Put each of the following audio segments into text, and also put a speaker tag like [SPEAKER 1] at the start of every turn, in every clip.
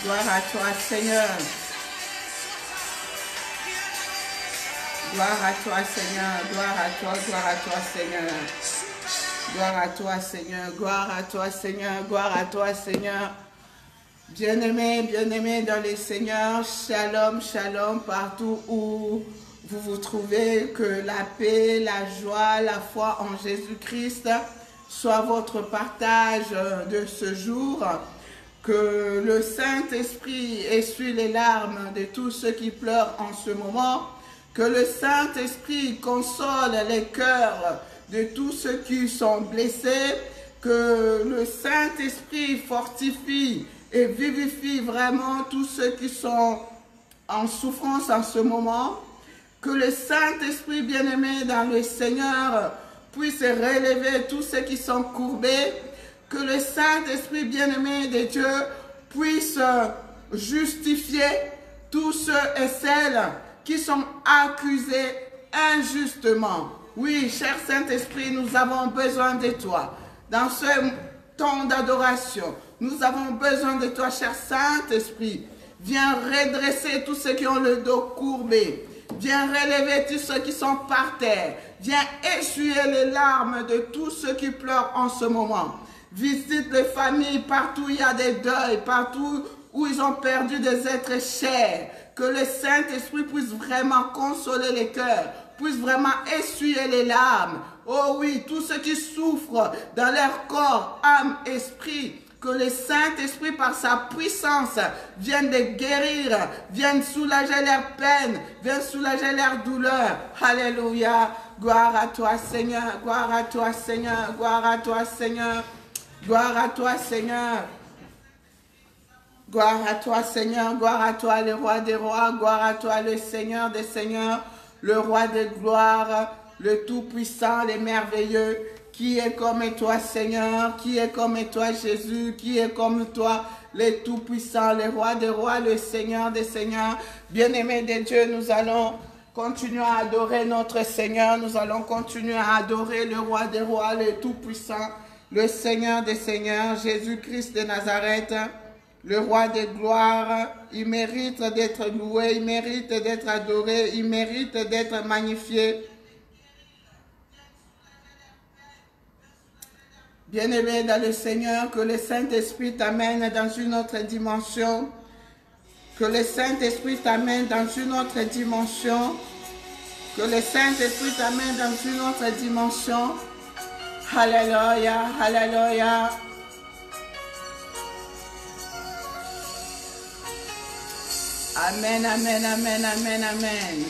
[SPEAKER 1] Gloire à toi, Seigneur. Gloire à toi, Seigneur. Gloire à toi, Seigneur. Gloire à toi, Seigneur. Gloire à toi, Seigneur. Gloire à toi, Seigneur. Bien-aimés dans les Seigneurs, shalom, shalom, partout où vous vous trouvez, que la paix, la joie, la foi en Jésus-Christ soit votre partage de ce jour. Que le Saint-Esprit essuie les larmes de tous ceux qui pleurent en ce moment. Que le Saint-Esprit console les cœurs de tous ceux qui sont blessés. Que le Saint-Esprit fortifie et vivifie vraiment tous ceux qui sont en souffrance en ce moment. Que le Saint-Esprit bien-aimé dans le Seigneur puisse relever tous ceux qui sont courbés. Que le Saint-Esprit bien-aimé de Dieu puisse justifier tous ceux et celles qui sont accusés injustement. Oui, cher Saint-Esprit, nous avons besoin de toi. Dans ce temps d'adoration, nous avons besoin de toi, cher Saint-Esprit. Viens redresser tous ceux qui ont le dos courbé. Viens relever tous ceux qui sont par terre. Viens essuyer les larmes de tous ceux qui pleurent en ce moment. Visite les familles partout où il y a des deuils, partout où ils ont perdu des êtres chers. Que le Saint-Esprit puisse vraiment consoler les cœurs, puisse vraiment essuyer les larmes. Oh oui, tous ceux qui souffrent dans leur corps, âme, esprit, que le Saint-Esprit par sa puissance vienne les guérir, vienne soulager leurs peines, vienne soulager leurs douleurs. Alléluia. Gloire à toi Seigneur, gloire à toi Seigneur, gloire à toi Seigneur. Gloire à toi, Seigneur. Gloire à toi, Seigneur. Gloire à toi, le roi des rois. Gloire à toi, le Seigneur des seigneurs. Le roi de gloire, le tout-puissant, le merveilleux. Qui est comme toi, Seigneur? Qui est comme toi, Jésus? Qui est comme toi, le tout-puissant, le roi des rois, le Seigneur des seigneurs? Bien-aimés de Dieu, nous allons continuer à adorer notre Seigneur. Nous allons continuer à adorer le roi des rois, le tout-puissant, le Seigneur des seigneurs, Jésus-Christ de Nazareth, le roi de gloire. Il mérite d'être loué, il mérite d'être adoré, il mérite d'être magnifié. Bien-aimé dans le Seigneur, que le Saint-Esprit t'amène dans une autre dimension. Que le Saint-Esprit t'amène dans une autre dimension. Que le Saint-Esprit t'amène dans une autre dimension. Alléluia, alléluia. Amen, amen, amen, amen, amen.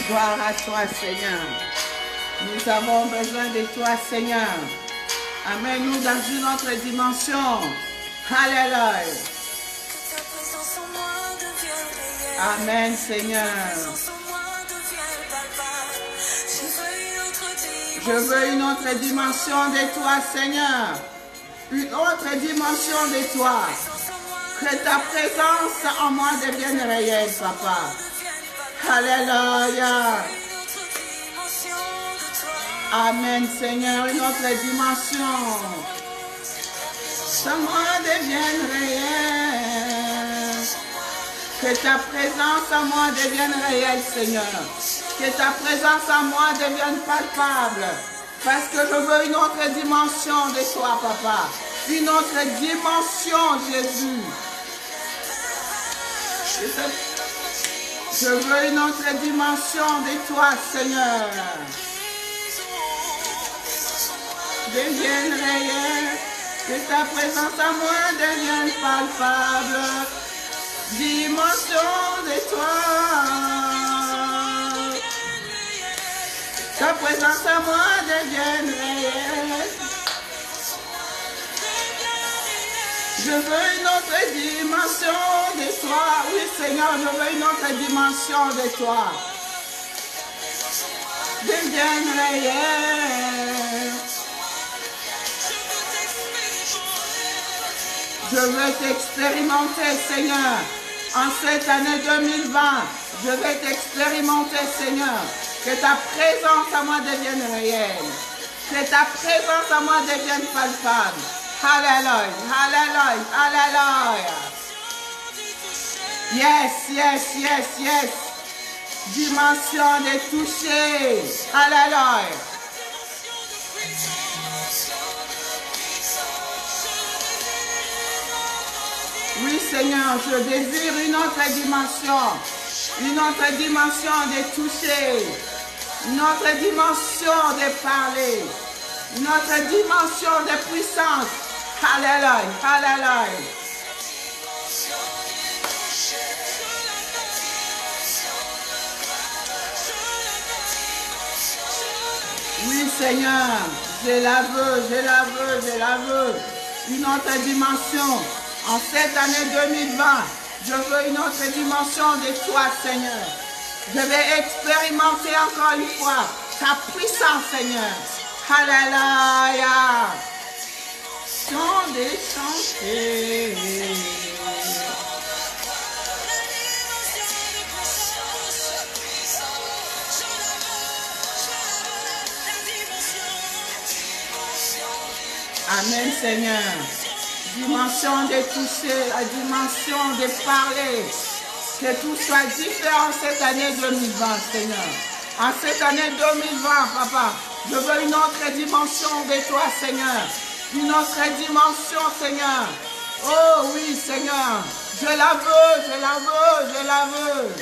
[SPEAKER 1] Gloire à toi, Seigneur. Nous avons besoin de toi, Seigneur. Amène-nous dans une autre dimension. Alléluia. Amen, Seigneur. Je veux une autre dimension de toi, Seigneur. Une autre dimension de toi. Que ta présence en moi devienne réelle, Papa. Alléluia. Amen, Seigneur. Une autre dimension. En moi devienne réelle. Que ta présence en moi devienne réelle, Seigneur. Que ta présence en moi devienne palpable. Parce que je veux une autre dimension de toi, Papa. Une autre dimension, Jésus. Je veux une autre dimension de toi, Seigneur. Devienne réelle. Que ta présence en moi devienne palpable. Dimension de toi. Ta présence en moi devienne réelle. Je veux une autre dimension de toi. Oui, Seigneur, je veux une autre dimension de toi. Devienne réelle. Je veux t'expérimenter, Seigneur. En cette année 2020, je vais t'expérimenter, Seigneur. Que ta présence à moi devienne réelle. Que ta présence à moi devienne palpable. Alléluia, alléluia, alléluia. Yes, yes, yes, yes. Dimension de toucher. Alléluia. Oui, Seigneur, je désire une autre dimension de toucher, une autre dimension de parler, une autre dimension de puissance. Alléluia, alléluia. Oui, Seigneur, je la veux, je la veux, je la veux. Une autre dimension. En cette année 2020, je veux une autre dimension de toi, Seigneur. Je vais expérimenter encore une fois ta puissance, Seigneur. Alléluia. Chant de chanter. Amen, Seigneur. Dimension de toucher, la dimension de parler. Que tout soit différent cette année 2020, Seigneur. En cette année 2020, Papa, je veux une autre dimension de toi, Seigneur. Une autre dimension, Seigneur. Oh oui, Seigneur. Je la veux, je la veux, je la veux.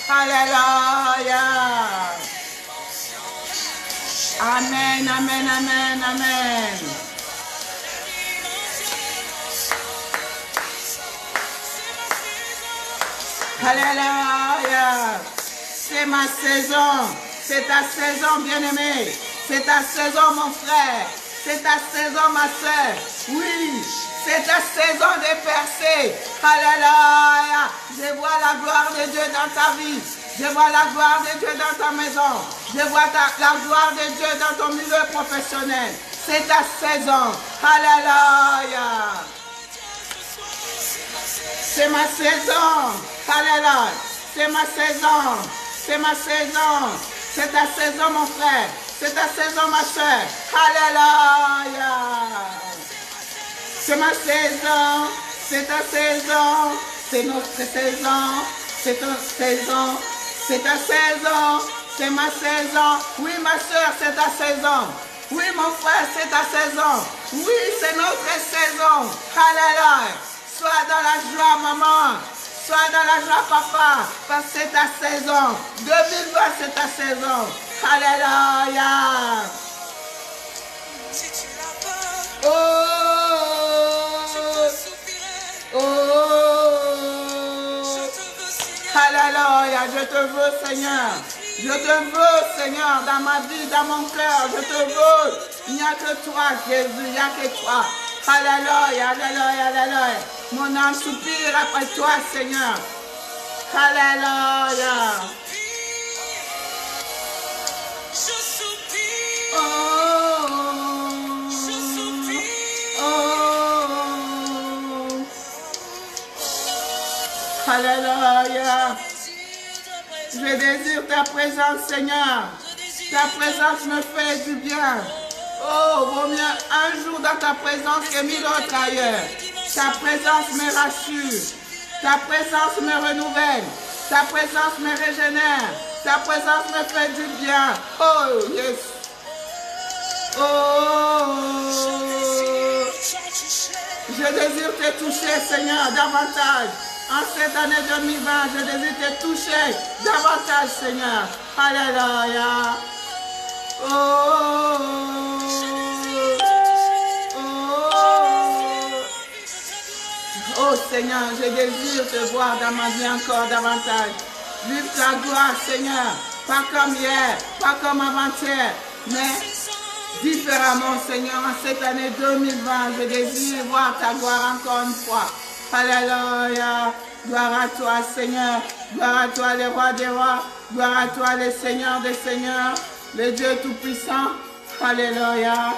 [SPEAKER 1] Alléluia. Amen, amen, amen, amen. Alléluia. C'est ma saison. C'est ta saison, bien-aimé. C'est ta saison, mon frère. C'est ta saison, ma soeur. Oui, c'est ta saison de percer. Alléluia. Je vois la gloire de Dieu dans ta vie. Je vois la gloire de Dieu dans ta maison. Je vois la gloire de Dieu dans ton milieu professionnel. C'est ta saison. Alléluia. C'est ma saison. Alléluia. C'est ma saison. C'est ma saison. C'est ta saison, mon frère. C'est ta saison, ma soeur. Alléluia. C'est ma saison. C'est ta saison. C'est notre saison. C'est ta saison. C'est ta saison. C'est ma saison. Oui, ma soeur, c'est ta saison. Oui, mon frère, c'est ta saison. Oui, c'est notre saison. Alléluia. Sois dans la joie, maman. Sois dans la joie, papa. Parce que c'est ta saison. 2020, c'est ta saison. Alléluia. Oh. Oh. Alléluia. Je te veux, Seigneur. Je te veux, Seigneur, dans ma vie, dans mon cœur. Je te veux. Il n'y a que toi, Jésus. Il n'y a que toi. Alléluia, alléluia, alléluia. Mon âme soupire après toi, Seigneur. Alléluia. Oh, oh. Alléluia. Je désire ta présence, Seigneur. Ta présence me fait du bien. Oh, vaut mieux un jour dans ta présence que 1000 autres ailleurs. Ta présence me rassure. Ta présence me renouvelle. Ta présence me régénère. Ta présence me fait du bien. Oh, yes. Oh. Je désire te toucher, Seigneur, davantage. En cette année 2020, je désire te toucher davantage, Seigneur. Alléluia. Oh. Oh Seigneur, je désire te voir dans ma vie encore davantage. Vive ta gloire, Seigneur. Pas comme hier, pas comme avant-hier, mais différemment, Seigneur. En cette année 2020, je désire voir ta gloire encore une fois. Alléluia. Gloire à toi, Seigneur. Gloire à toi, le roi des rois. Gloire à toi, le Seigneur des seigneurs. Le Dieu tout-puissant. Alléluia.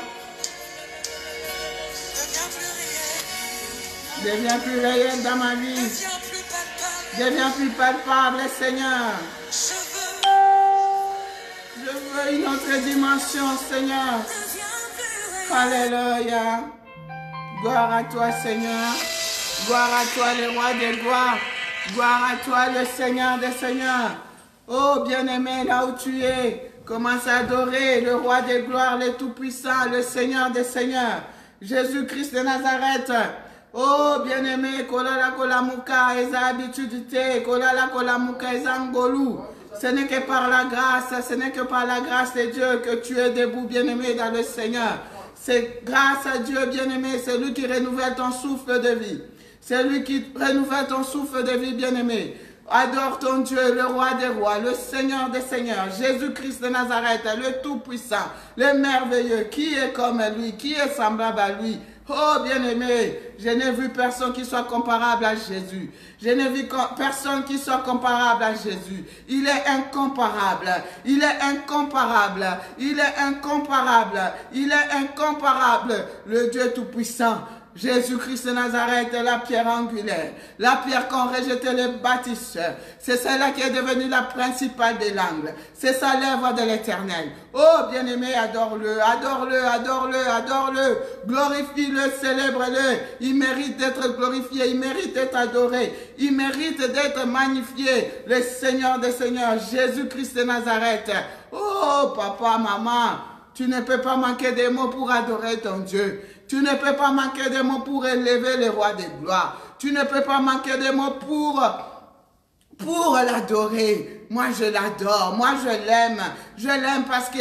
[SPEAKER 1] Deviens plus réel dans ma vie. Deviens plus palpable, Seigneur. Je veux une autre dimension, Seigneur. Alléluia. Gloire à toi, Seigneur. Gloire à toi, le roi des gloires. Gloire à toi, le Seigneur des seigneurs. Oh, bien-aimé, là où tu es, commence à adorer le roi des gloires, le tout-puissant, le Seigneur des seigneurs. Jésus-Christ de Nazareth. Oh, bien-aimé, kolala kolamuka, eza habitude, kolala kolamuka, eza ngolu. Ce n'est que par la grâce, ce n'est que par la grâce de Dieu que tu es debout, bien-aimé, dans le Seigneur. C'est grâce à Dieu, bien-aimé, c'est lui qui renouvelle ton souffle de vie. C'est lui qui renouvelle ton souffle de vie, bien-aimé. Adore ton Dieu, le roi des rois, le Seigneur des seigneurs, Jésus-Christ de Nazareth, le tout-puissant, le merveilleux. Qui est comme lui? Qui est semblable à lui? Oh, bien-aimé, je n'ai vu personne qui soit comparable à Jésus. Je n'ai vu personne qui soit comparable à Jésus. Il est incomparable. Il est incomparable. Il est incomparable. Il est incomparable. Le Dieu tout-puissant. Jésus-Christ de Nazareth est la pierre angulaire, la pierre qu'ont rejeté les bâtisseurs. C'est celle-là qui est devenue la principale de l'angle. C'est ça l'œuvre de l'Éternel. Oh, bien-aimé, adore-le, adore-le, adore-le, adore-le. Glorifie-le, célèbre-le. Il mérite d'être glorifié, il mérite d'être adoré, il mérite d'être magnifié. Le Seigneur des seigneurs, Jésus-Christ de Nazareth. Oh, papa, maman, tu ne peux pas manquer des mots pour adorer ton Dieu. Tu ne peux pas manquer de mots pour élever le roi des gloires. Tu ne peux pas manquer de mots pour l'adorer. Moi, je l'adore. Moi, je l'aime. Je l'aime parce que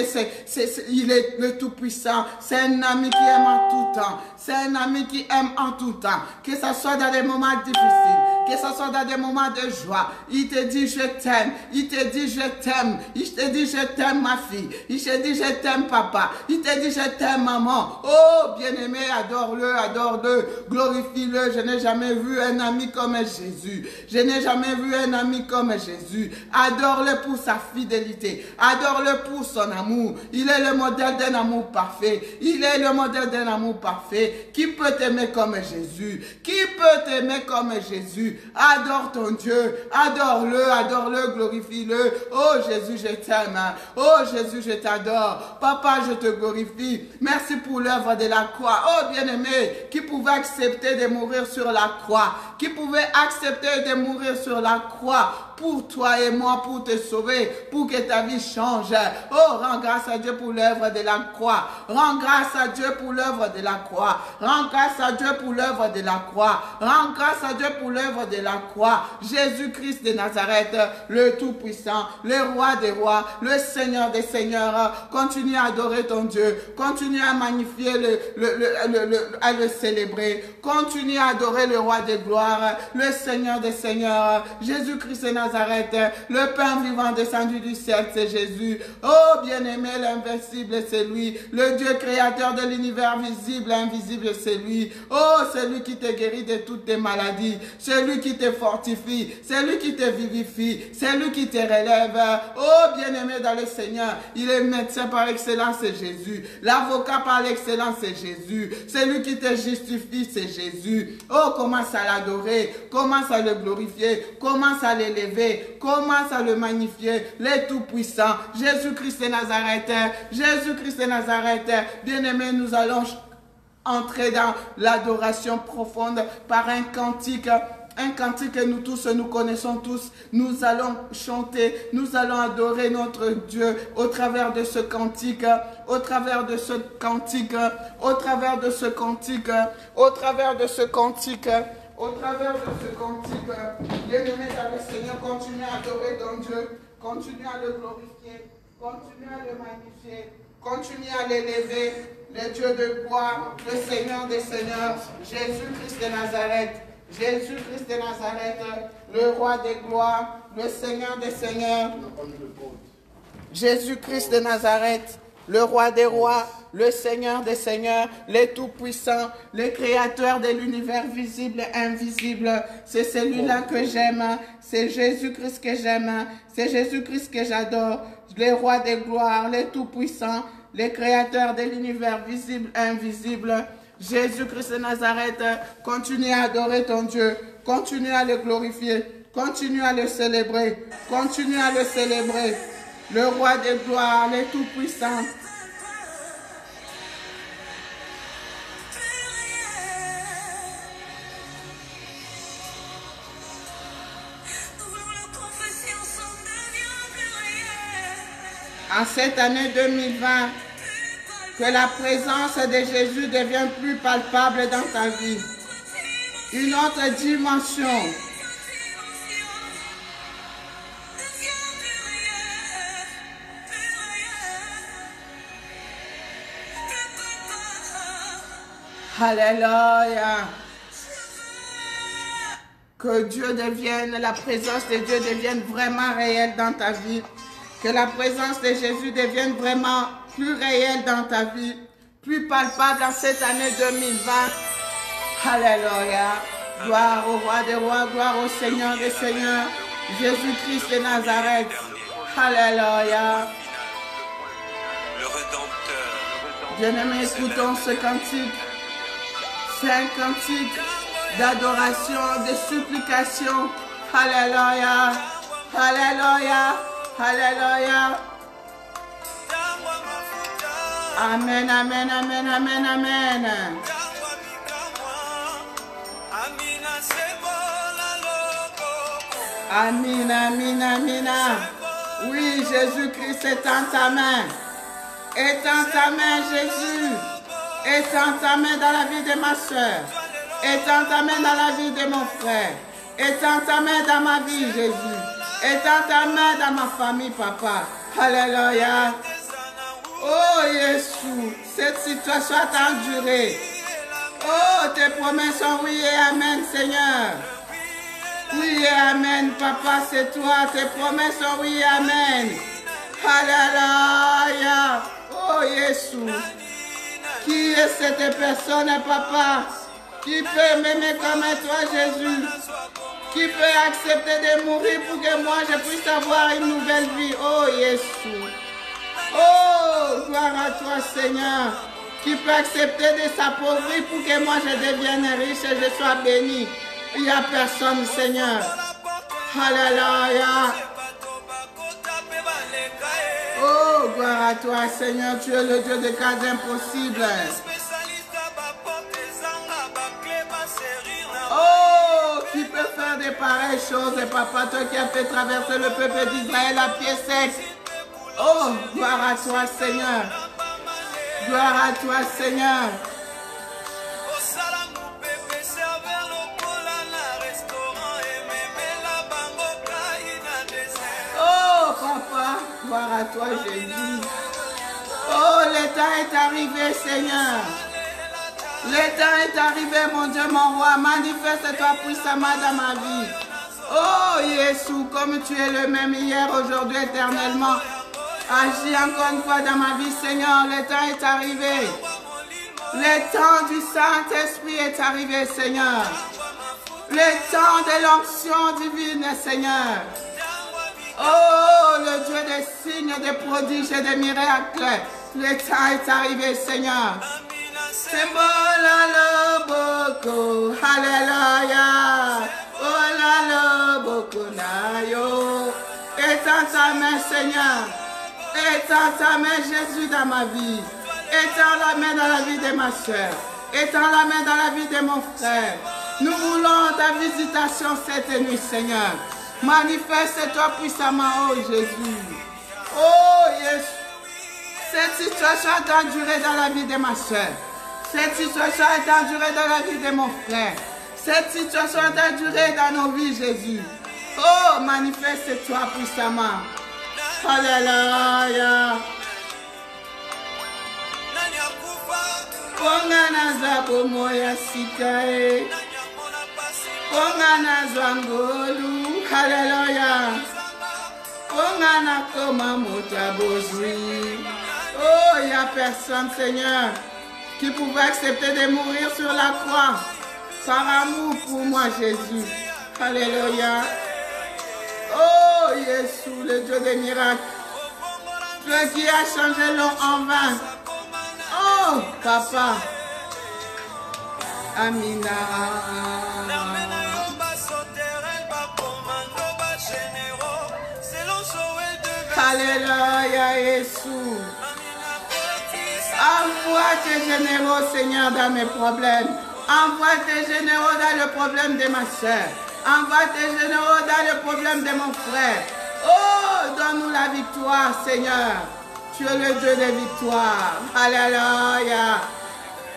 [SPEAKER 1] il est le Tout-Puissant. C'est un ami qui aime en tout temps. C'est un ami qui aime en tout temps. Que ce soit dans des moments difficiles, que ce soit dans des moments de joie. Il te dit, je t'aime. Il te dit, je t'aime. Il te dit, je t'aime, ma fille. Il te dit, je t'aime, papa. Il te dit, je t'aime, maman. Oh, bien-aimé, adore-le, adore-le. Glorifie-le. Je n'ai jamais vu un ami comme Jésus. Je n'ai jamais vu un ami comme Jésus. Adore-le pour sa fidélité. Adore-le pour son amour. Il est le modèle d'un amour parfait. Il est le modèle d'un amour parfait. Qui peut t'aimer comme Jésus? Qui peut t'aimer comme Jésus? Adore ton Dieu. Adore-le, adore-le, glorifie-le. Oh Jésus, je t'aime. Oh Jésus, je t'adore. Papa, je te glorifie. Merci pour l'œuvre de la croix. Oh bien-aimé, qui pouvait accepter de mourir sur la croix? Qui pouvait accepter de mourir sur la croix pour toi et moi, pour te sauver, pour que ta vie change. Oh, rends grâce à Dieu pour l'œuvre de la croix. Rends grâce à Dieu pour l'œuvre de la croix. Rends grâce à Dieu pour l'œuvre de la croix. Rends grâce à Dieu pour l'œuvre de la croix. Jésus-Christ de Nazareth, le Tout-Puissant, le Roi des rois, le Seigneur des seigneurs. Continue à adorer ton Dieu. Continue à magnifier, à le célébrer. Continue à adorer le Roi des gloires, le Seigneur des seigneurs, Jésus-Christ de Nazareth. Le pain vivant descendu du ciel, c'est Jésus. Oh, bien-aimé, l'invincible, c'est lui. Le Dieu créateur de l'univers visible, invisible, c'est lui. Oh, c'est lui qui te guérit de toutes tes maladies. C'est lui qui te fortifie. C'est lui qui te vivifie. C'est lui qui te relève. Oh, bien-aimé dans le Seigneur, il est médecin par excellence, c'est Jésus. L'avocat par excellence, c'est Jésus. C'est lui qui te justifie, c'est Jésus. Oh, commence à l'adorer. Commence à le glorifier. Commence à l'élever. Commence à le magnifier, le Tout-Puissant, Jésus-Christ de Nazareth, Jésus-Christ de Nazareth. Bien-aimés, nous allons entrer dans l'adoration profonde par un cantique que nous tous, nous connaissons tous. Nous allons chanter, nous allons adorer notre Dieu au travers de ce cantique, au travers de ce cantique, au travers de ce cantique, au travers de ce cantique. Au travers de ce cantique, bien-aimé dans le Seigneur, continue à adorer ton Dieu, continue à le glorifier, continue à le magnifier, continue à l'élever, le Dieu de gloire, le Seigneur des seigneurs, Jésus-Christ de Nazareth, Jésus-Christ de Nazareth, le Roi des gloires, le Seigneur des seigneurs, Jésus-Christ de Nazareth, le Roi des rois, le Seigneur des seigneurs, le Tout-Puissant, le Créateur de l'univers visible et invisible. C'est celui-là que j'aime, c'est Jésus-Christ que j'aime, c'est Jésus-Christ que j'adore, le Roi des gloires, le Tout-Puissant, le Créateur de l'univers visible et invisible. Jésus-Christ de Nazareth, continue à adorer ton Dieu, continue à le glorifier, continue à le célébrer, continue à le célébrer. Le Roi des gloires, le Tout-Puissant. en cette année 2020, que la présence de Jésus devienne plus palpable dans ta vie. Une autre dimension. Alléluia. Que Dieu devienne, la présence de Dieu devienne vraiment réelle dans ta vie. Que la présence de Jésus devienne vraiment plus réelle dans ta vie, plus palpable dans cette année 2020. Alléluia. Gloire au roi des rois, gloire au Seigneur des seigneurs, Jésus-Christ de Nazareth. Alléluia.
[SPEAKER 2] Le Rédempteur.
[SPEAKER 1] Bien-aimés, écoutons ce cantique. C'est un cantique d'adoration, de supplication. Alléluia. Alléluia. Alléluia. Amen, amen, amen, amen, amen. Amen, amen, amen. Oui, Jésus-Christ, étends ta main. Étends ta main, Jésus. Étends ta main dans la vie de ma soeur. Étends ta main dans la vie de mon frère. Étends ta main dans ma vie, Jésus. Étends ta main dans ma famille, papa. Alléluia. Oh, Jésus, cette situation a enduré. Oh, tes promesses sont oui et amen, Seigneur. Oui et amen, papa, c'est toi. Tes promesses sont oui et amen. Alléluia. Oh, Jésus. Qui est cette personne, papa, qui peut m'aimer comme toi, Jésus, qui peut accepter de mourir pour que moi je puisse avoir une nouvelle vie. Oh, Jésus. Oh, gloire à toi, Seigneur, qui peut accepter de s'appauvrir pour que moi je devienne riche et je sois béni. Il n'y a personne, Seigneur. Alléluia. Oh, gloire à toi, Seigneur, tu es le Dieu des cas impossibles. Oh, qui peut faire de pareilles choses, papa, toi qui as fait traverser le peuple d'Israël à pied sec. Oh, gloire à toi, Seigneur. Gloire à toi, Seigneur. Oh, papa, gloire à toi, Jésus. Oh, le temps est arrivé, Seigneur. Le temps est arrivé, mon Dieu, mon roi. Manifeste-toi puissamment dans ma vie. Oh, Jésus, comme tu es le même hier, aujourd'hui, éternellement. Agis encore une fois dans ma vie, Seigneur. Le temps est arrivé. Le temps du Saint-Esprit est arrivé, Seigneur. Le temps de l'onction divine, Seigneur. Oh, le Dieu des signes, des prodiges et des miracles. Le temps est arrivé, Seigneur. C'est bon, la boko. Alléluia. Oh, la boko, nayo. Étends ta main, Seigneur. Étends ta main, Jésus, dans ma vie. Étends la main dans la vie de ma soeur. Étends la main dans la vie de mon frère. Nous voulons ta visitation cette nuit, Seigneur. Manifeste-toi puissamment, oh Jésus. Oh Jésus. Cette situation est endurée dans la vie de ma soeur. Cette situation est endurée dans la vie de mon frère. Cette situation est endurée dans nos vies, Jésus. Oh, manifeste-toi puissamment. Alléluia. Pongana moya sikae. Pongana zwangolu. Alléluia. Pongana koma motabozui. Oh, il n'y a personne, Seigneur, qui pouvait accepter de mourir sur la croix par amour pour moi, Jésus. Alléluia. Oh, Jésus, le Dieu des miracles. Dieu qui a changé l'eau en vin. Oh, Papa. Amina. Alléluia, Jésus. Envoie tes généraux, Seigneur, dans mes problèmes. Envoie tes généraux dans le problème de ma soeur. Envoie tes généraux dans le problème de mon frère. Oh, donne-nous la victoire, Seigneur. Tu es le Dieu des victoires. Alléluia.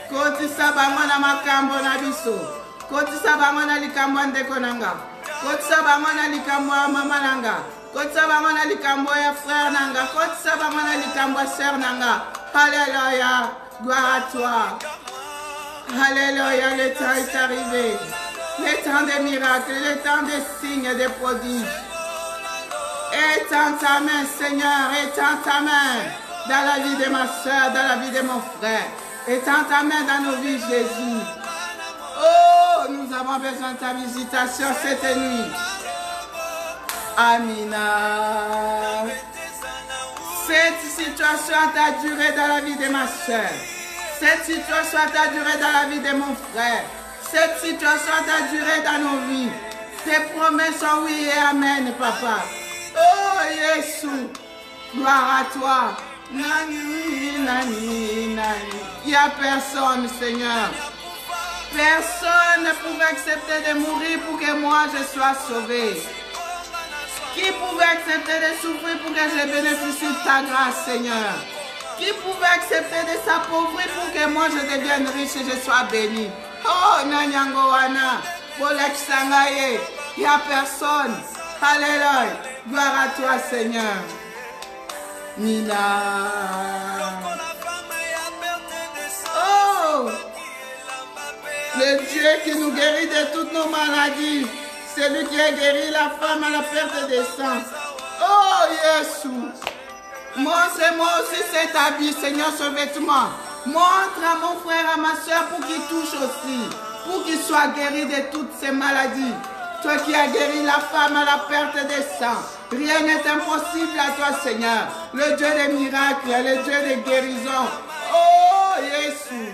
[SPEAKER 1] Kotisa bango na makambo na biso. Kotisa bango na likambo ndeko nanga. Kotisa bango na likambo ya mama nanga. Kotisa bango na likambo ya frère nanga. Kotisa bango na likambo ya sœur nanga. Alléluia. Gloire à toi. Alléluia. Le temps est arrivé. Le temps des miracles, le temps des signes et des prodiges. Étends ta main, Seigneur, étends ta main dans la vie de ma soeur, dans la vie de mon frère. Étends ta main dans nos vies, Jésus. Oh, nous avons besoin de ta visitation cette nuit. Amina. Cette situation a duré dans la vie de ma soeur. Cette situation a duré dans la vie de mon frère. Cette situation a duré dans nos vies. Tes promesses sont oui et amen, papa. Oh, Jésus, gloire à toi. Nani, nani, nani. Il n'y a personne, Seigneur. Personne ne pouvait accepter de mourir pour que moi je sois sauvé. Qui pouvait accepter de souffrir pour que je bénéficie de ta grâce, Seigneur? Qui pouvait accepter de s'appauvrir pour que moi je devienne riche et je sois béni? Oh, Nanyangoana, Boleksangaye, il n'y a personne. Alléluia. Gloire à toi, Seigneur. Nina. Oh, le Dieu qui nous guérit de toutes nos maladies. C'est lui qui a guéri la femme à la perte de sang. Oh, Jésus. Moi aussi cet habit, Seigneur, ce vêtement. Montre à mon frère, à ma soeur pour qu'il touche aussi. Pour qu'il soit guéri de toutes ces maladies. Toi qui as guéri la femme à la perte de sang. Rien n'est impossible à toi, Seigneur. Le Dieu des miracles, le Dieu des guérisons. Oh, Jésus.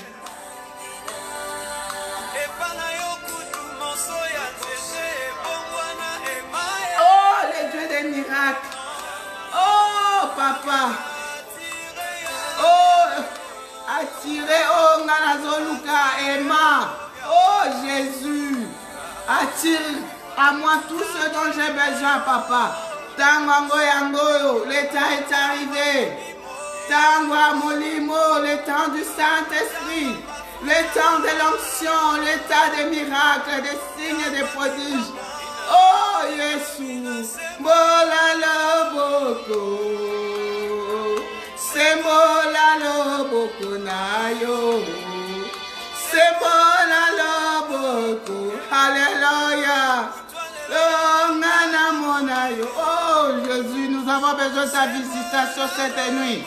[SPEAKER 1] Oh, le Dieu des miracles. Oh, papa. Oh, attirez, oh, Nganazoluka, Emma. Oh, Jésus. Attire à moi tout ce dont j'ai besoin, papa. Tango yango, le temps est arrivé. Tango molimo, le temps du Saint-Esprit. Le temps de l'onction, le temps des miracles, des signes et des prodiges. Oh, Jésus. Mola lo boko. C'est mola lo boko na yo. C'est mola lo boko. Alléluia. Oh Jésus, nous avons besoin de ta visitation cette nuit.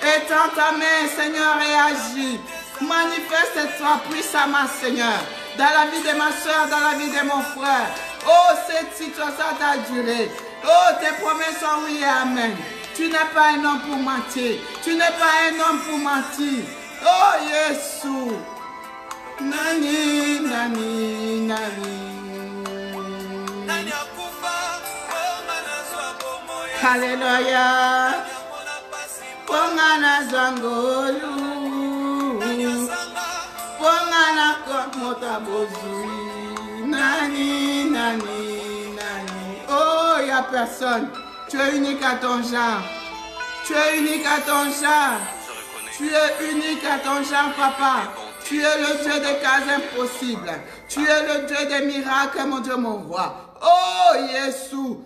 [SPEAKER 1] Étends ta main, Seigneur, et agis. Manifeste-toi puissamment, Seigneur, dans la vie de ma soeur, dans la vie de mon frère. Oh, cette situation t'a duré. Oh, tes promesses sont oui et amen. Tu n'es pas un homme pour mentir. Tu n'es pas un homme pour mentir. Oh, Jésus. Nani, nani, nani. Alléluia. Pongana zangolu. Pongana komota bozui. Nani, nani, nani. Oh, il n'y a personne. Tu es unique à ton genre. Tu es unique à ton genre. Tu es unique à ton genre, papa. Tu es le Dieu des cas impossibles. Tu es le Dieu des miracles, mon Dieu, mon roi. Oh, Jésus.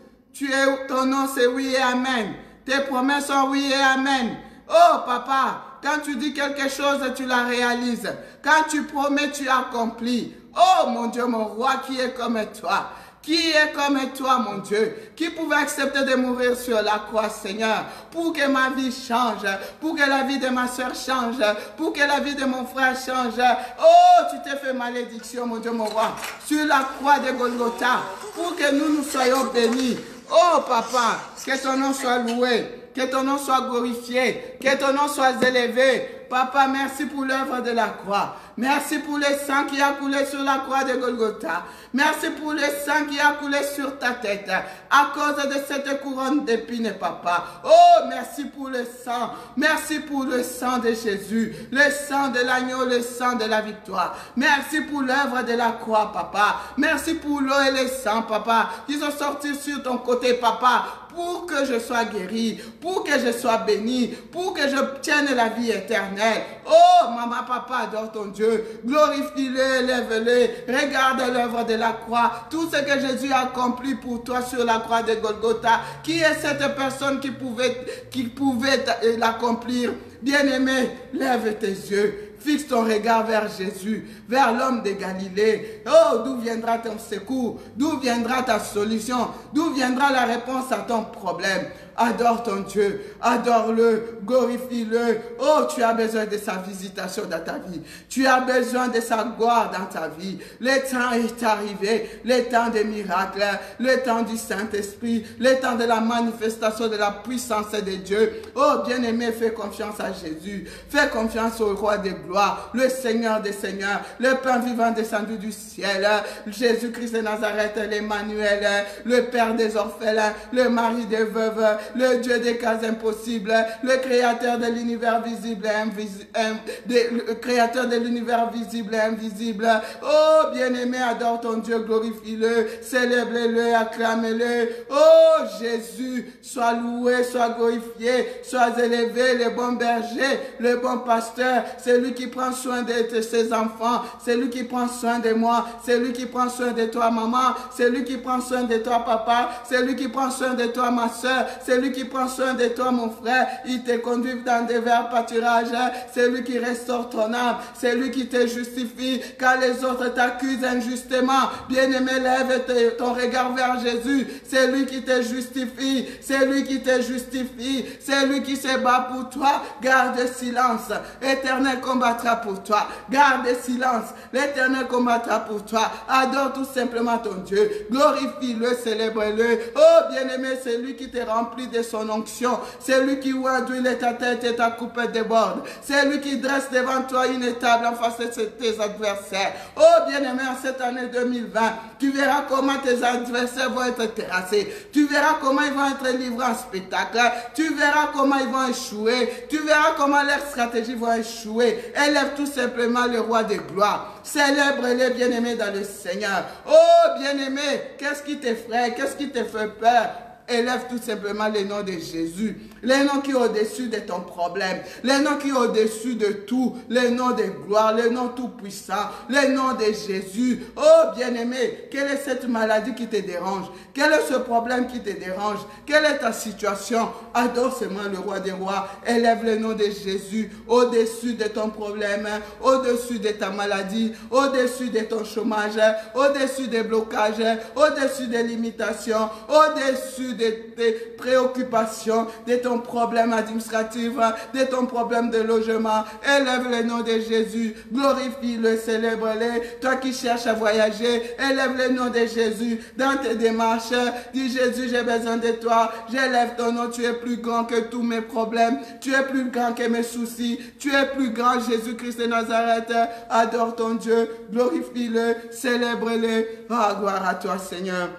[SPEAKER 1] Ton nom c'est oui et amen. Tes promesses sont oui et amen. Oh papa, quand tu dis quelque chose, tu la réalises. Quand tu promets, tu accomplis. Oh mon Dieu, mon roi, qui est comme toi? Qui est comme toi, mon Dieu? Qui pouvait accepter de mourir sur la croix, Seigneur, pour que ma vie change, pour que la vie de ma soeur change, pour que la vie de mon frère change. Oh, tu t'es fait malédiction, mon Dieu, mon roi, sur la croix de Golgotha, pour que nous soyons bénis. Oh, papa, que ton nom soit loué, que ton nom soit glorifié, que ton nom soit élevé. Papa, merci pour l'œuvre de la croix. Merci pour le sang qui a coulé sur la croix de Golgotha. Merci pour le sang qui a coulé sur ta tête à cause de cette couronne d'épines, papa. Oh, merci pour le sang. Merci pour le sang de Jésus, le sang de l'agneau, le sang de la victoire. Merci pour l'œuvre de la croix, papa. Merci pour l'eau et le sang, papa, qui sont sortis sur ton côté, papa, pour que je sois guéri, pour que je sois béni, pour que je tienne la vie éternelle. Oh, maman, papa, adore ton Dieu. Glorifie-le, élève-le. Regarde l'œuvre de la croix. Tout ce que Jésus a accompli pour toi sur la croix de Golgotha. Qui est cette personne qui pouvait l'accomplir? Bien-aimé, lève tes yeux. Fixe ton regard vers Jésus, vers l'homme de Galilée. Oh, d'où viendra ton secours? D'où viendra ta solution? D'où viendra la réponse à ton problème? Adore ton Dieu, adore-le, glorifie-le. Oh, tu as besoin de sa visitation dans ta vie. Tu as besoin de sa gloire dans ta vie. Le temps est arrivé, le temps des miracles, le temps du Saint-Esprit, le temps de la manifestation de la puissance de Dieu. Oh, bien-aimé, fais confiance à Jésus. Fais confiance au roi des gloires, le Seigneur des seigneurs, le pain vivant descendu du ciel, Jésus-Christ de Nazareth, l'Emmanuel, le Père des orphelins, le mari des veuves, le Dieu des cas impossibles, le créateur de l'univers visible et le créateur de l'univers visible et invisible. Oh, bien-aimé, adore ton Dieu, glorifie-le, célèbre-le, acclame-le. Oh, Jésus, sois loué, sois glorifié, sois élevé, le bon berger, le bon pasteur, c'est lui qui prend soin de ses enfants, c'est lui qui prend soin de moi, c'est lui qui prend soin de toi, maman, c'est lui qui prend soin de toi, papa, c'est lui qui prend soin de toi, ma soeur, c'est lui qui prend soin de toi, mon frère. Il te conduit dans des verts pâturages. C'est lui qui restaure ton âme. C'est lui qui te justifie quand les autres t'accusent injustement. Bien-aimé, lève ton regard vers Jésus. C'est lui qui te justifie. C'est lui qui te justifie. C'est lui qui se bat pour toi. Garde silence. L'Éternel combattra pour toi. Garde silence. L'Éternel combattra pour toi. Adore tout simplement ton Dieu. Glorifie-le, célèbre-le. Oh, bien-aimé, c'est lui qui te remplit de son onction. C'est lui qui ouvre d'huile ta tête et ta coupe déborde. C'est lui qui dresse devant toi une table en face de tes adversaires. Oh, bien-aimé, en cette année 2020, tu verras comment tes adversaires vont être terrassés. Tu verras comment ils vont être livrés en spectacle. Tu verras comment ils vont échouer. Tu verras comment leurs stratégies vont échouer. Élève tout simplement le roi des gloires. Célèbre-les, bien-aimés, dans le Seigneur. Oh, bien-aimé, qu'est-ce qui t'effraie? Qu'est-ce qui te fait peur? Élève tout simplement le nom de Jésus. Le nom qui est au-dessus de ton problème. Le nom qui est au-dessus de tout. Le nom de gloire. Le nom tout-puissant. Le nom de Jésus. Oh, bien-aimé, quelle est cette maladie qui te dérange? Quel est ce problème qui te dérange? Quelle est ta situation? Adore seulement le roi des rois. Élève le nom de Jésus au-dessus de ton problème, au-dessus de ta maladie, au-dessus de ton chômage, au-dessus des blocages, au-dessus des limitations, au-dessus de tes préoccupations, de ton problème administratif, de ton problème de logement. Élève le nom de Jésus, glorifie-le, célèbre-le. Toi qui cherches à voyager, élève le nom de Jésus dans tes démarches. Dis Jésus, j'ai besoin de toi. J'élève ton nom, tu es plus grand que tous mes problèmes. Tu es plus grand que mes soucis. Tu es plus grand, Jésus-Christ de Nazareth. Adore ton Dieu, glorifie-le, célèbre-le. Oh, gloire à toi, Seigneur.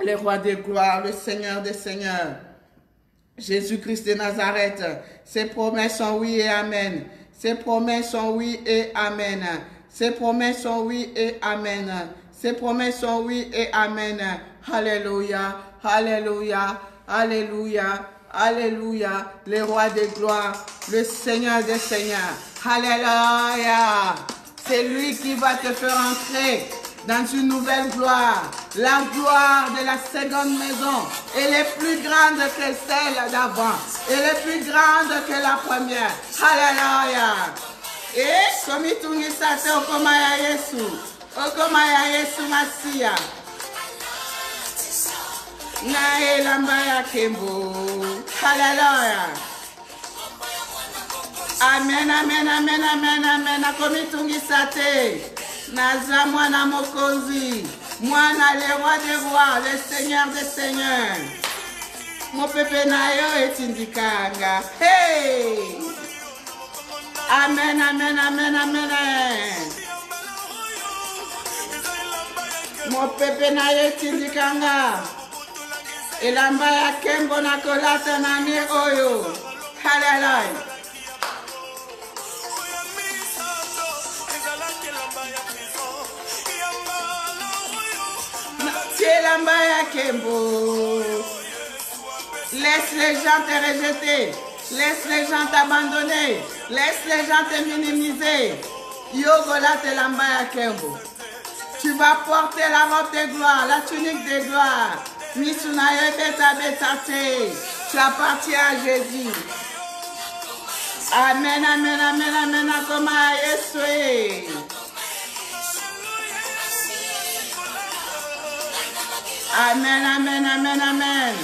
[SPEAKER 1] Le roi des gloires, le Seigneur des seigneurs, Jésus-Christ de Nazareth. Ses promesses sont oui et amen. Ses promesses sont oui et amen. Ses promesses sont oui et amen. Ses promesses sont oui et amen. Alléluia, alléluia, alléluia, alléluia. Le roi des gloires, le Seigneur des seigneurs. Alléluia. C'est lui qui va te faire entrer dans une nouvelle gloire. La gloire de la seconde maison. Elle est plus grande que celle d'avant. Elle est plus grande que la première. Alléluia. Et comme il tourne ça, c'est Okomaya Yesu. Okomaya Yesu Masia. Nae lambaya kembo. Alléluia. Amen, amen, amen, amen, amen. Comme il tourne ça, Naza mwana mokonzi, mwana le roi des rois, le seigneur des seigneurs. Mon pepe na yo etindikanga. Hey! Amen, amen, amen, amen. Mon pepe na yo etindikanga. Elamba ya kembo na kolata na ne oyo. Hallelujah. Elamba ya kembo. Laisse les gens te rejeter. Laisse les gens t'abandonner. Laisse les gens te minimiser. Yogola te lambaya kembo. Tu vas porter la robe de gloire, la tunique de gloire. Misunaye beta betate. Tu appartiens à Jésus. Amen, amen, amen, amen, akoma Yesue. Amen, amen, amen, amen.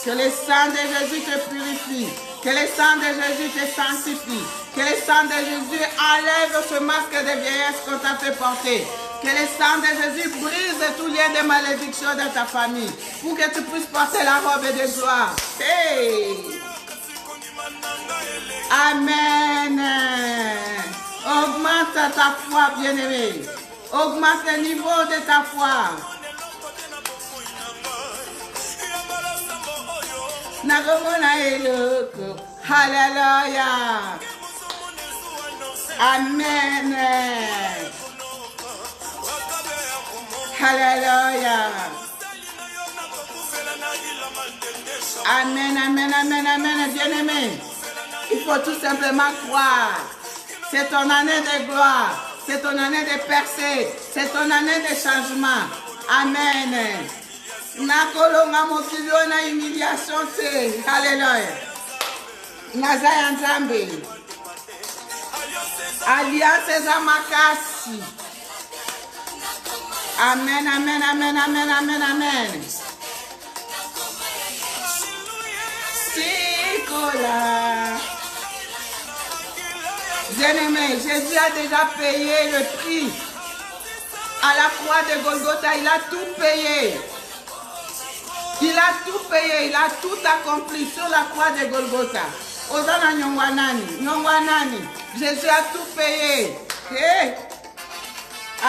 [SPEAKER 1] Que le sang de Jésus te purifie. Que le sang de Jésus te sanctifie. Que le sang de Jésus enlève ce masque de vieillesse qu'on t'a fait porter. Que le sang de Jésus brise tout lien de malédiction de ta famille. Pour que tu puisses porter la robe de gloire. Hey! Amen. Augmente ta foi, bien-aimé. Augmente le niveau de ta foi. Nagomona eloko. Hallelujah. Amen. Hallelujah. Amen, amen, amen, amen, bien-aimé. Il faut tout simplement croire. C'est ton année de gloire. C'est ton année de percée. C'est ton année de changement. Amen. Nakolonga mokilio na humiliation te. Alléluia. Nazaya Nzambe. Alliance za makasi. Amen, amen, amen, amen, amen, amen. Sikola. Bien-aimé, Jésus a déjà payé le prix. À la croix de Golgotha, il a tout payé. Il a tout payé, il a tout accompli sur la croix de Golgotha. Ozana Nyongwanani, Nyongwanani, Jésus a tout payé. Hey.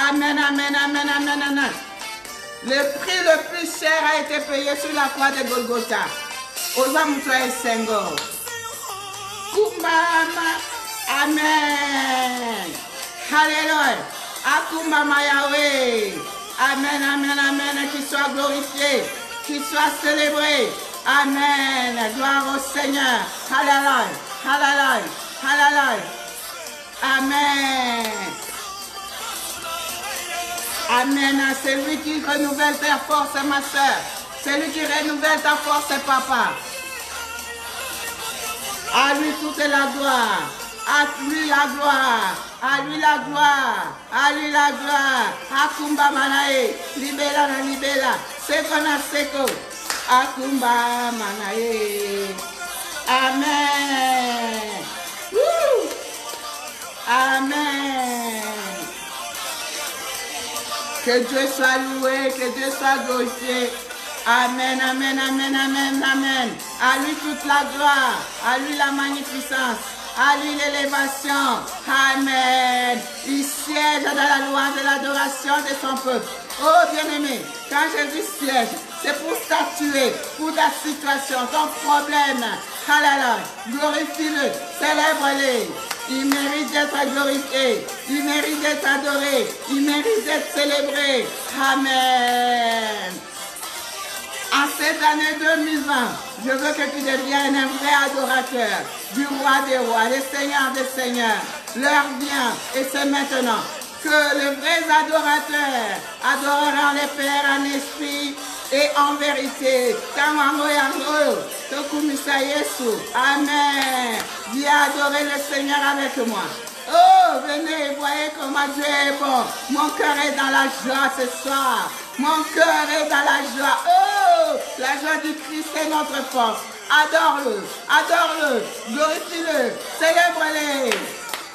[SPEAKER 1] Amen, amen, amen, amen, amen. Le prix le plus cher a été payé sur la croix de Golgotha. Ozamutoye Senghor. Kumbama. Amen. Alléluia. Akumbama Yahweh. Amen, amen, amen. Qu'il soit glorifié. Qu'il soit célébré. Amen. Gloire au Seigneur. Alléluia. Alléluia. Alléluia. Amen. Amen. C'est lui qui renouvelle ta force, ma soeur. C'est lui qui renouvelle ta force, papa. À lui toute la gloire. À lui la gloire. À lui la gloire. À lui la gloire. Akumba manae. Libela na libela. Seko na seko. Akumba manae. Amen. Woo. Amen. Que Dieu soit loué, que Dieu soit glorifié. Amen, amen, amen, amen, amen. À lui toute la gloire, à lui la magnificence, à lui l'élévation. Amen. Il siège dans la louange et l'adoration de son peuple. Oh bien-aimé, quand Jésus siège, c'est pour statuer, pour ta situation, ton problème. Alléluia. Glorifie-le, célèbre-le. Il mérite d'être glorifié, il mérite d'être adoré, il mérite d'être célébré. Amen. En cette année 2020, je veux que tu deviennes un vrai adorateur du roi des rois, des seigneurs des seigneurs. L'heure vient et c'est maintenant que les vrais adorateurs adoreront les pères en esprit et en vérité. Amen. Viens adorer le Seigneur avec moi. Oh, venez, voyez comment Dieu est bon. Mon cœur est dans la joie ce soir. Mon cœur est dans la joie. Oh, la joie du Christ est notre force. Adore-le, adore-le, glorifie-le, célèbre-le.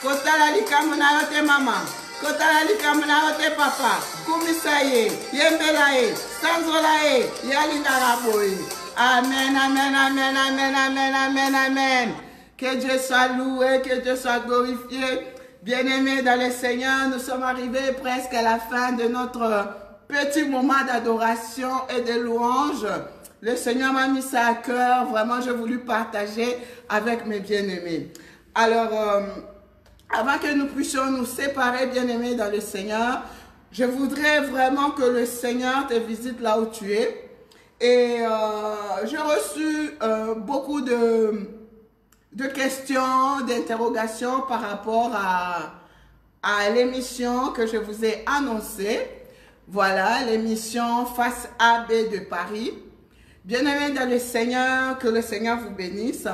[SPEAKER 1] Kotala likamuna yote mama. Kotala likamuna yote papa. Kumisaye, yembelaye, sanzolaye, yalindaraboye. Amen, amen, amen, amen, amen, amen, amen. Que Dieu soit loué, que Dieu soit glorifié. Bien-aimés dans le Seigneur, nous sommes arrivés presque à la fin de notre petit moment d'adoration et de louange. Le Seigneur m'a mis ça à cœur. Vraiment, j'ai voulu partager avec mes bien-aimés. Alors, avant que nous puissions nous séparer, bien-aimés dans le Seigneur, je voudrais vraiment que le Seigneur te visite là où tu es Et j'ai reçu beaucoup de questions, d'interrogations par rapport à l'émission que je vous ai annoncée. Voilà, l'émission Face AB de Paris. Bien-aimés dans le Seigneur, que le Seigneur vous bénisse.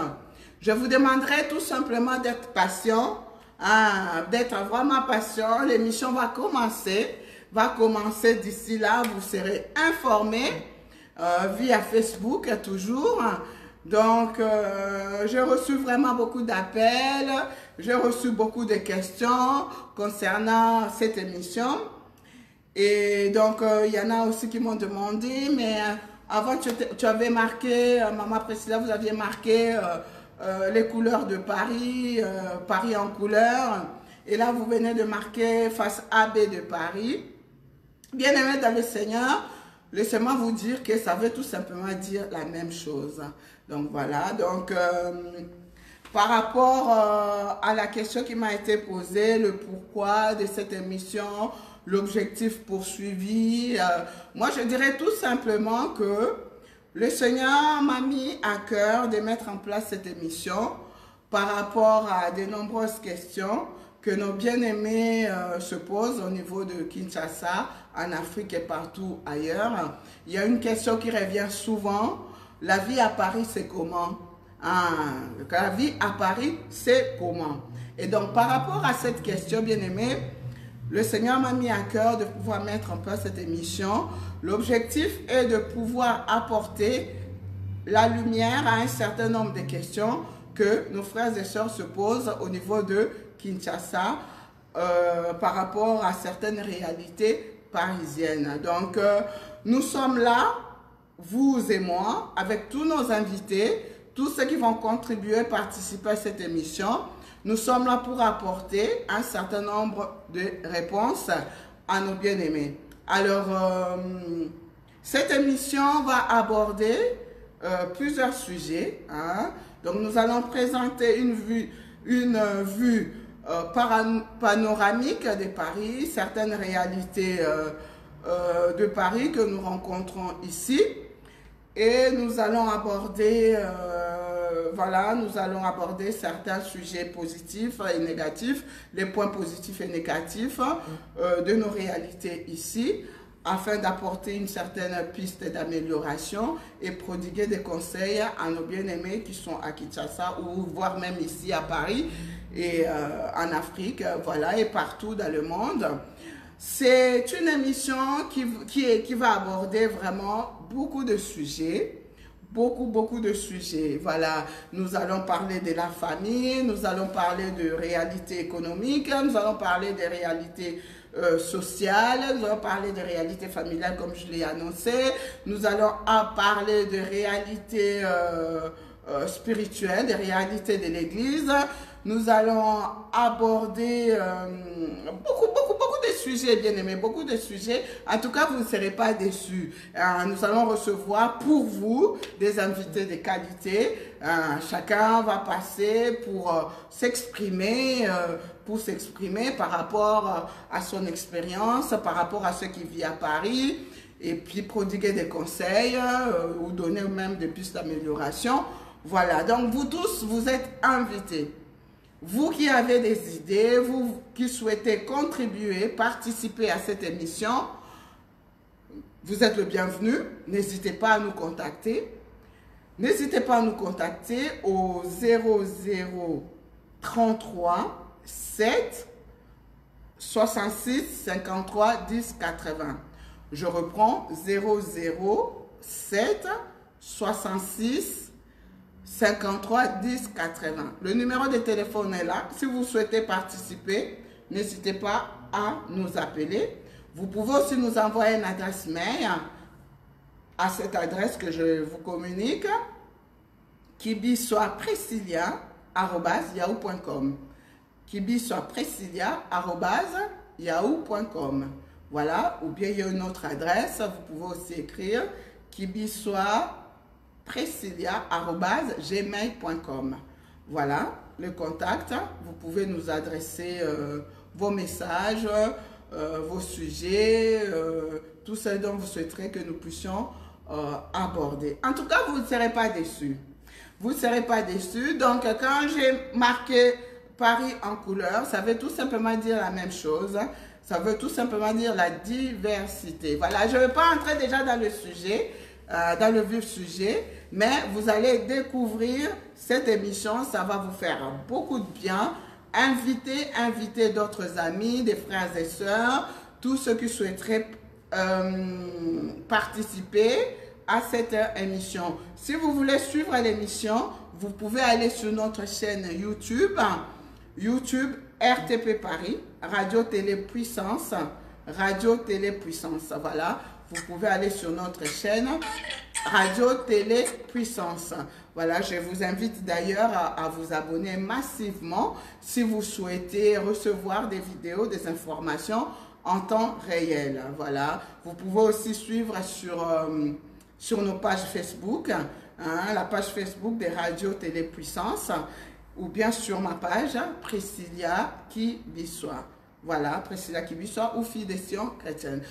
[SPEAKER 1] Je vous demanderai tout simplement d'être patient, hein, d'être vraiment patient. L'émission va commencer d'ici là. Vous serez informés via Facebook toujours. Donc, j'ai reçu vraiment beaucoup d'appels. J'ai reçu beaucoup de questions concernant cette émission. Et donc, il y en a aussi qui m'ont demandé, mais avant, tu avais marqué, Maman Priscilla, vous aviez marqué les couleurs de Paris, Paris en couleurs. Et là, vous venez de marquer Face AB de Paris. Bien-aimés dans le Seigneur, laissez-moi vous dire que ça veut tout simplement dire la même chose. Donc, voilà. Donc, par rapport à la question qui m'a été posée, le pourquoi de cette émission, l'objectif poursuivi, moi je dirais tout simplement que le Seigneur m'a mis à cœur de mettre en place cette émission par rapport à de nombreuses questions que nos bien-aimés se posent au niveau de Kinshasa, en Afrique et partout ailleurs. Il y a une question qui revient souvent, la vie à Paris c'est comment? La vie à Paris c'est comment? Et donc par rapport à cette question, bien-aimés, le Seigneur m'a mis à cœur de pouvoir mettre en place cette émission. L'objectif est de pouvoir apporter la lumière à un certain nombre de questions que nos frères et sœurs se posent au niveau de Kinshasa par rapport à certaines réalités parisiennes. Donc, nous sommes là, vous et moi, avec tous nos invités, tous ceux qui vont contribuer, participer à cette émission. Nous sommes là pour apporter un certain nombre de réponses à nos bien-aimés. Alors, cette émission va aborder plusieurs sujets. Hein. Donc, nous allons présenter une vue panoramique de Paris, certaines réalités de Paris que nous rencontrons ici. Et nous allons aborder, nous allons aborder certains sujets positifs et négatifs, les points positifs et négatifs de nos réalités ici, afin d'apporter une certaine piste d'amélioration et prodiguer des conseils à nos bien-aimés qui sont à Kinshasa ou voire même ici à Paris et en Afrique, voilà, et partout dans le monde. C'est une émission qui va aborder vraiment beaucoup de sujets, beaucoup de sujets. Voilà, nous allons parler de la famille, nous allons parler de réalités économiques, nous allons parler des réalités sociales, nous allons parler de réalités familiales comme je l'ai annoncé, nous allons parler de réalités spirituelles, des réalités de l'Église. Nous allons aborder beaucoup de sujets, bien aimés, beaucoup de sujets. En tout cas, vous ne serez pas déçus. Nous allons recevoir pour vous des invités de qualité. Chacun va passer pour s'exprimer par rapport à son expérience, par rapport à ce qu'il vit à Paris, et puis prodiguer des conseils ou donner même des pistes d'amélioration. Voilà, donc vous tous, vous êtes invités. Vous qui avez des idées, vous qui souhaitez contribuer, participer à cette émission, vous êtes le bienvenu. N'hésitez pas à nous contacter. N'hésitez pas à nous contacter au 0033 7 66 53 10 80. Je reprends 007 66 53 10 80. Le numéro de téléphone est là. Si vous souhaitez participer, n'hésitez pas à nous appeler. Vous pouvez aussi nous envoyer une adresse mail à cette adresse que je vous communique, kibisoapriscilla@yahoo.com. kibisoapriscilla@yahoo.com. Voilà, ou bien il y a une autre adresse, vous pouvez aussi écrire kibisoapriscilla@gmail.com. Voilà le contact. Vous pouvez nous adresser vos messages, vos sujets, tout ce dont vous souhaiterez que nous puissions aborder. En tout cas, vous ne serez pas déçus. Vous ne serez pas déçus. Donc, quand j'ai marqué Paris en couleur, ça veut tout simplement dire la même chose. Ça veut tout simplement dire la diversité. Voilà, je ne vais pas entrer déjà dans le sujet, dans le vif sujet, mais vous allez découvrir cette émission. Ça va vous faire beaucoup de bien. Invitez d'autres amis, des frères et sœurs, tous ceux qui souhaiteraient participer à cette émission. Si vous voulez suivre l'émission, vous pouvez aller sur notre chaîne YouTube, YouTube RTP Paris, Radio Télé Puissance, Radio Télé Puissance. Voilà, vous pouvez aller sur notre chaîne Radio Télé Puissance. Voilà, je vous invite d'ailleurs à vous abonner massivement si vous souhaitez recevoir des vidéos, des informations en temps réel. Voilà, vous pouvez aussi suivre sur nos pages Facebook, hein, la page Facebook des Radio Télé Puissance, ou bien sur ma page Priscilla Kibissoa. Voilà, Priscilla Kibissoa ou Fille des Sion chrétienne.